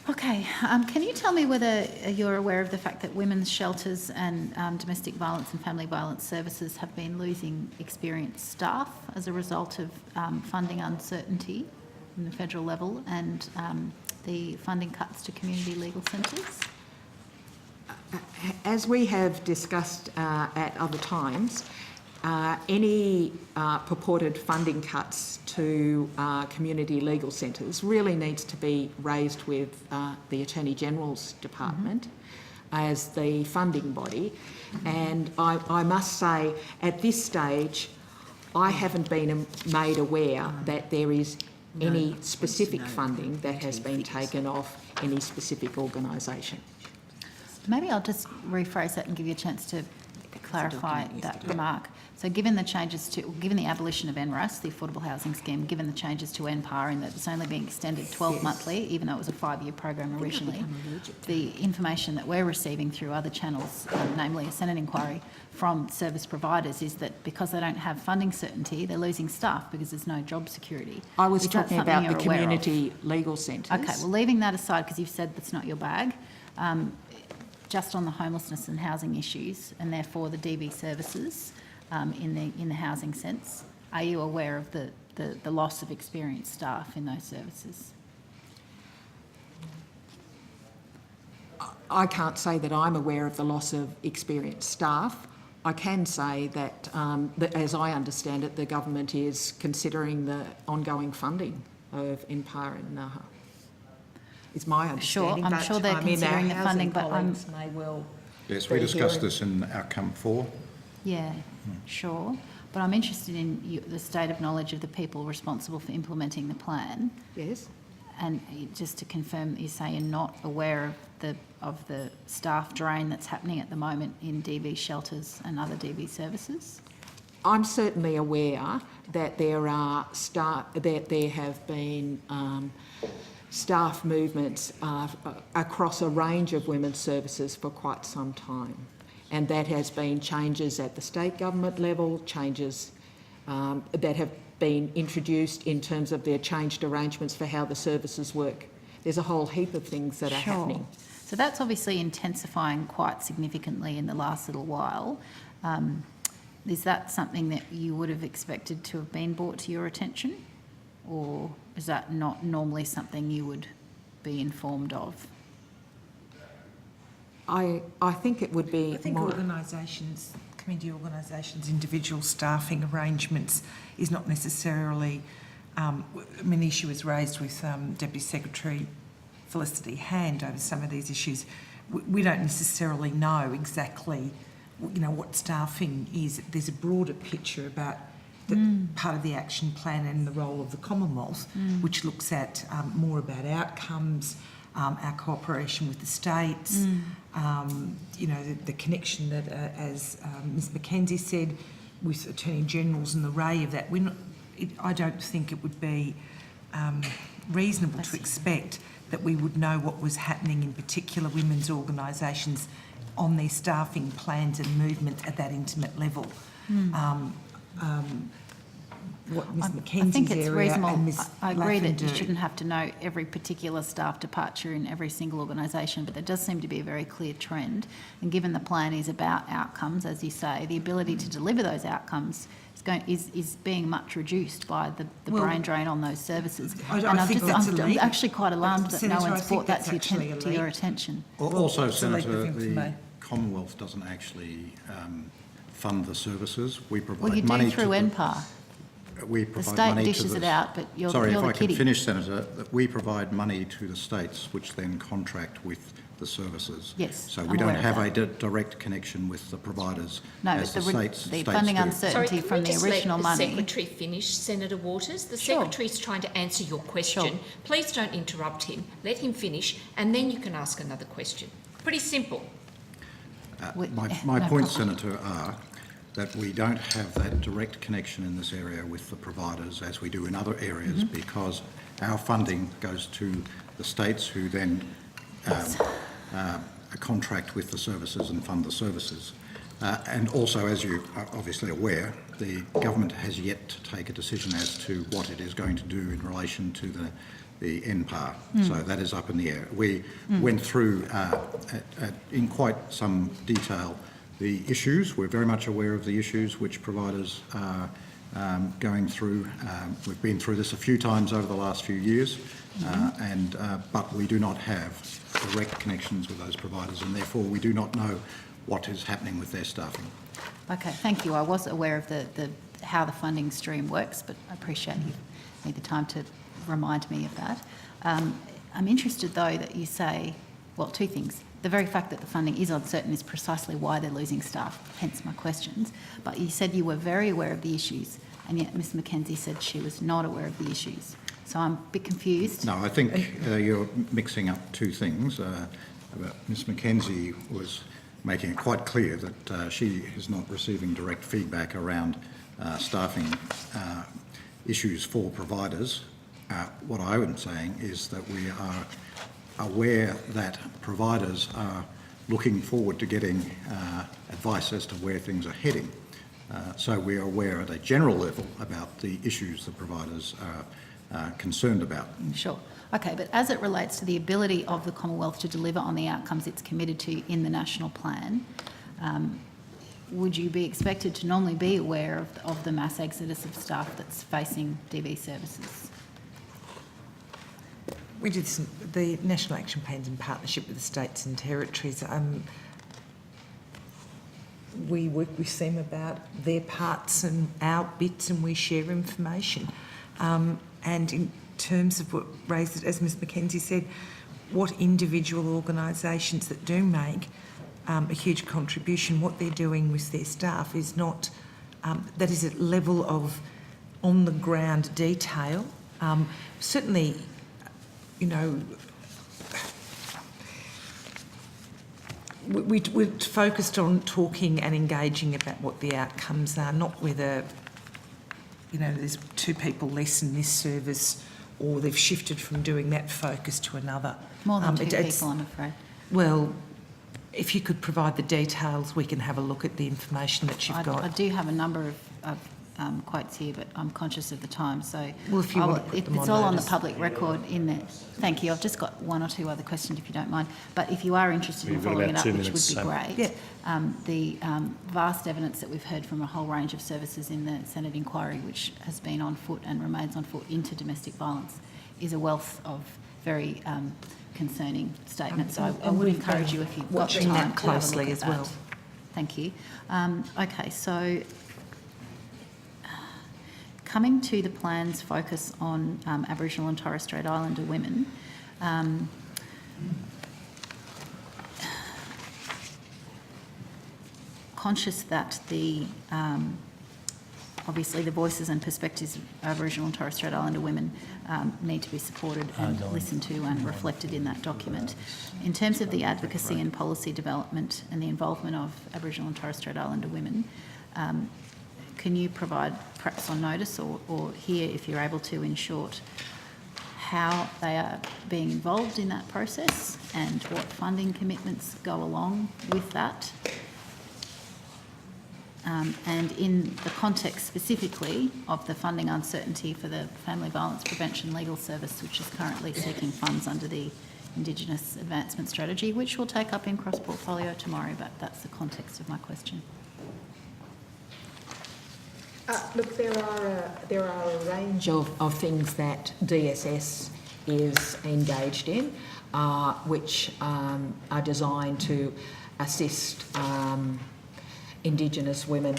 Okay, can you tell me whether you're aware of the fact that women's shelters and domestic violence and family violence services have been losing experienced staff as a result of funding uncertainty from the federal level and the funding cuts to community legal centres? As we have discussed at other times, any purported funding cuts to community legal centres really needs to be raised with the Attorney General's Department as the funding body. And I must say, at this stage, I haven't been made aware that there is any specific funding that has been taken off any specific organisation. Maybe I'll just rephrase that and give you a chance to clarify that remark. So given the changes to, given the abolition of NRAS, the Affordable Housing Scheme, given the changes to NPAR and that it's only being extended 12 monthly, even though it was a 5-year program originally, the information that we're receiving through other channels, namely a Senate inquiry from service providers, is that because they don't have funding certainty, they're losing staff because there's no job security. I was talking about the community legal centres. Okay, well, leaving that aside, because you've said that's not your bag, just on the homelessness and housing issues, and therefore the DV services in the housing sense, are you aware of the loss of experienced staff in those services? I can't say that I'm aware of the loss of experienced staff. I can say that, as I understand it, the government is considering the ongoing funding of NPAR and NAHA. It's my understanding. Sure, I'm sure they're considering the funding, but I'm... may well... Yes, we discussed this in Outcome 4. Yeah, sure. But I'm interested in the state of knowledge of the people responsible for implementing the plan. Yes. And just to confirm, you say you're not aware of the staff drain that's happening at the moment in DV shelters and other DV services? I'm certainly aware that there have been staff movements across a range of women's services for quite some time. And that has been changes at the state government level, changes that have been introduced in terms of their changed arrangements for how the services work. There's a whole heap of things that are happening. So that's obviously intensifying quite significantly in the last little while. Is that something that you would have expected to have been brought to your attention? Or is that not normally something you would be informed of? I think it would be. I think organisations, community organisations, individual staffing arrangements is not necessarily. An issue was raised with Deputy Secretary Felicity Hand over some of these issues. We don't necessarily know exactly, what staffing is. There's a broader picture about the part of the action plan and the role of the Commonwealth, which looks at more about outcomes. Our cooperation with the states, the connection that, as Ms Mackenzie said, with Attorney Generals and the array of that. I don't think it would be reasonable to expect that we would know what was happening in particular women's organisations on their staffing plans and movement at that intimate level. What Ms Mackenzie's I think it's area reasonable. and Ms I agree that you do. shouldn't have to know every particular staff departure in every single organisation, but there does seem to be a very clear trend. And given the plan is about outcomes, as you say, the ability to deliver those outcomes is being much reduced by the brain drain on those services. I'm actually quite alarmed that no one's brought that to your attention. Also, Senator, the Commonwealth doesn't actually fund the services. We provide well, you money do through NPAR. We the provide state money dishes to it out, but you're Sorry, you're if the I kiddie. can finish, Senator, that we provide money to the states, which then contract with the services. Yes, so I'm we don't aware of have that. a direct connection with the providers. No, as but states the funding do. uncertainty Sorry, from the original let the money. Secretary finish, Senator Waters? The Sure. Secretary's trying to answer your question. Sure. Please don't interrupt him. Let him finish, and then you can ask another question. Pretty simple. My no points, problem. Senator, are that we don't have that direct connection in this area with the providers as we do in other areas because our funding goes to the states who then contract with the services and fund the services. And also, as you are obviously aware, the government has yet to take a decision as to what it is going to do in relation to the NPAR. So that is up in the air. We went through in quite some detail the issues. We're very much aware of the issues which providers are going through. We've been through this a few times over the last few years, but we do not have direct connections with those providers, and therefore we do not know what is happening with their staffing. Okay, thank you. I was aware of how the funding stream works, but I appreciate you need the time to remind me of that. I'm interested, though, that you say, well, two things. The very fact that the funding is uncertain is precisely why they're losing staff, hence my questions. But you said you were very aware of the issues, and yet Ms Mackenzie said she was not aware of the issues. So I'm a bit confused. No, I think you're mixing up two things. Ms Mackenzie was making it quite clear that she is not receiving direct feedback around staffing issues for providers. What I am saying is that we are aware that providers are looking forward to getting advice as to where things are heading. So we are aware at a general level about the issues that providers are concerned about. Sure. Okay, but as it relates to the ability of the Commonwealth to deliver on the outcomes it's committed to in the national plan, would you be expected to normally be aware of the mass exodus of staff that's facing DV services? We did the National Action Plans in partnership with the states and territories. We work with them about their parts and our bits, and we share information. And in terms of what raised, as Ms Mackenzie said, what individual organisations that do make a huge contribution, what they're doing with their staff is not, that is a level of on-the-ground detail. Certainly, you know, we're focused on talking and engaging about what the outcomes are, not whether, you know, there's 2 people less in this service or they've shifted from doing that focus to another. More than 2 people, I'm afraid. Well, if you could provide the details, we can have a look at the information that you've got. I do have a number of quotes here, but I'm conscious of the time, so well, if you want to put them it's all on the notice. public record in there. Thank you. I've just got 1 or 2 other questions, if you don't mind. But if you are interested in following it up, which would be great, the vast evidence that we've heard from a whole range of services in the Senate inquiry, which has been on foot and remains on foot into domestic violence, is a wealth of very concerning statements. So I would encourage you, if you've got the watching time, that to have a closely look as at that. well. Thank you. Okay, so coming to the plan's focus on Aboriginal and Torres Strait Islander women, conscious that obviously the voices and perspectives of Aboriginal and Torres Strait Islander women need to be supported and listened to and reflected in that document. In terms of the advocacy and policy development and the involvement of Aboriginal and Torres Strait Islander women, can you provide, perhaps on notice or here, if you're able to, in short, how they are being involved in that process and what funding commitments go along with that? And in the context specifically of the funding uncertainty for the Family Violence Prevention Legal Service, which is currently seeking funds under the Indigenous Advancement Strategy, which we'll take up in cross-portfolio tomorrow, but that's the context of my question. Look, there are a range of things that DSS is engaged in, which are designed to assist Indigenous women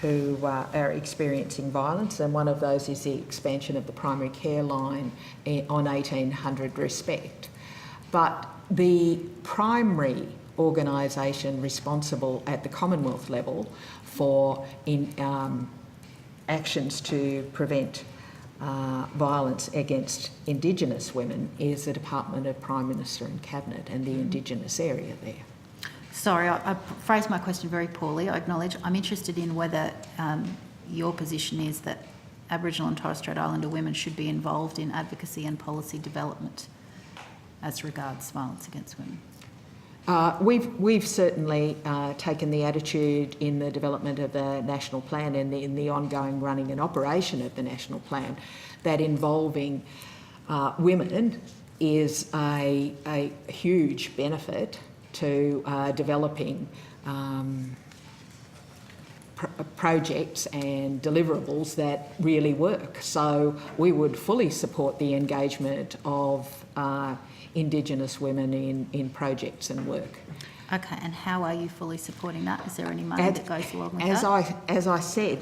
who are experiencing violence, and one of those is the expansion of the primary care line on 1800 Respect. But the primary organisation responsible at the Commonwealth level for actions to prevent violence against Indigenous women is the Department of Prime Minister and Cabinet and the Indigenous area there. Sorry, I phrased my question very poorly, I acknowledge. I'm interested in whether your position is that Aboriginal and Torres Strait Islander women should be involved in advocacy and policy development as regards violence against women. We've certainly taken the attitude in the development of the National Plan and in the ongoing running and operation of the National Plan that involving women is a huge benefit to developing projects and deliverables that really work. So we would fully support the engagement of Indigenous women in projects and work. Okay, and how are you fully supporting that? Is there any money that goes along with As that? As I said,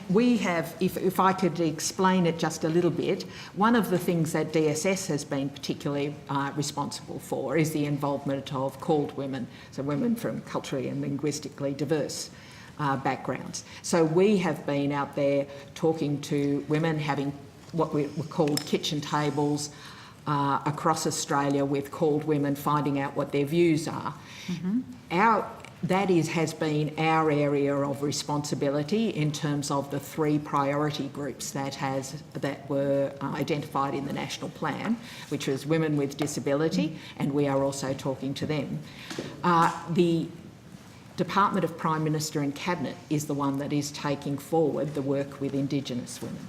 we have, if I could explain it just a little bit, one of the things that DSS has been particularly responsible for is the involvement of called women, so women from culturally and linguistically diverse backgrounds. So we have been out there talking to women, having what were called kitchen tables across Australia with called women, finding out what their views are. That has been our area of responsibility in terms of the 3 priority groups that were identified in the national plan, which was women with disability, and we are also talking to them. The Department of Prime Minister and Cabinet is the one that is taking forward the work with Indigenous women.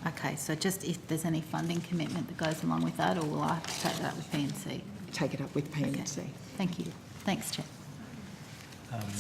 Okay, so just if there's any funding commitment that goes along with that, or will I have to take that with PNC? Take it up with PNC. Thank you. Thanks, Chair.